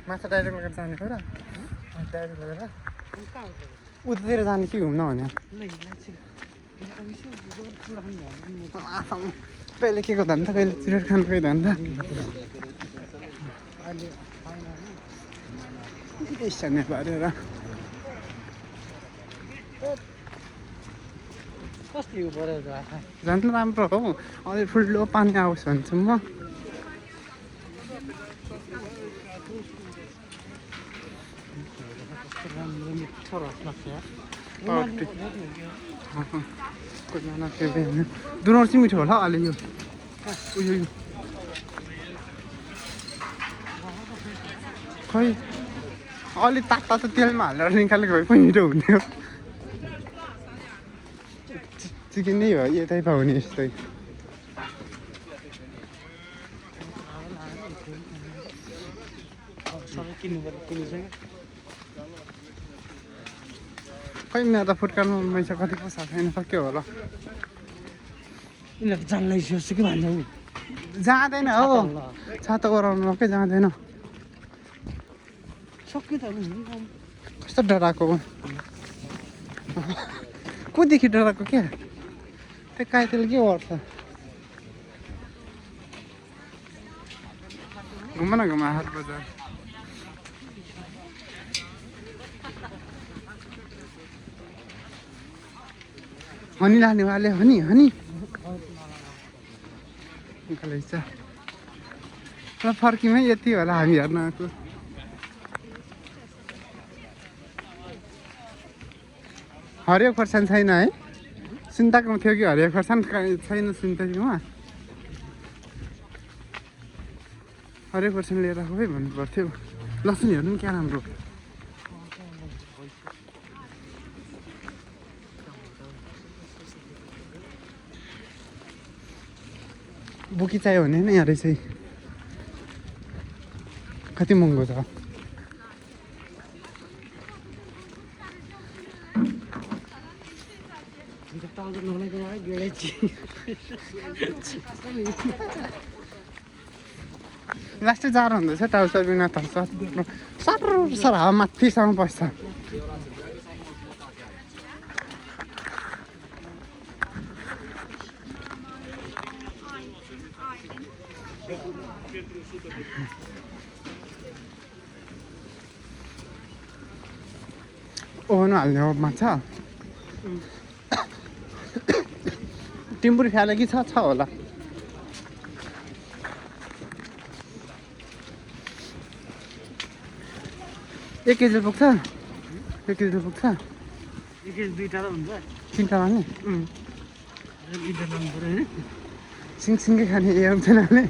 माछा डाइरेक्ट लगेर जाने हो र डाइरेक्ट लगेर उतातिर जाने कि घुम्न भने कहिले के को धन्दा कहिले चिरेट खानु कहिले धन्दा नेपालहरू झन् राम्रो हो अझै ठुलो पानी आओस् भन्छु म दुनर चाहिँ मिठो होला अलि यो उयो खै अलि तातो तेलमा हालेर निकालेको भए पनि मिठो हुन्थ्यो चिकन नै हो यतै पाउने यस्तै खै मेरो त फुटकार्नु मैसा कति पो छैन सक्यो होला यिनीहरू जान्दै जस्तो कि भन्छ नि जाँदैन हो छातो गराउनु मात्रै जाँदैन सक्यो त कस्तो डराएको कोदेखि डराएको क्या त्यो काइतेले के गर्छ घुम न घुमा हाट बजार हनी लानेवाले हनी हनी र फर्कीमै यति होला हामी हेर्न आएको हरियो खोर्सानी छैन है सुन्ताकोमा थियो कि हरियो खोर्सानी छैन सुन्ताकोमा हरियो खोर्सानी लिएर आएको है भन्नु पर्थ्यो लसुन हेर्नु नि क्या राम्रो बुकी चाहियो भने नि यहाँ रहेछ कति महँगो छ लास्टै जाडो हुँदैछ टाउसर बिना त साह्रो सर हावा माथिसम्म बस्छ ओभन हाल्ने हो माछा टिम्पुरी खाले कि छ होला 1 केजी पुग्छ 1 केजी पुग्छ 1 केजी 2 टा हुन्छ 3 टा लाने 2 टा लानु पर्यो हैन सिङसिङै खाने एम छैन भने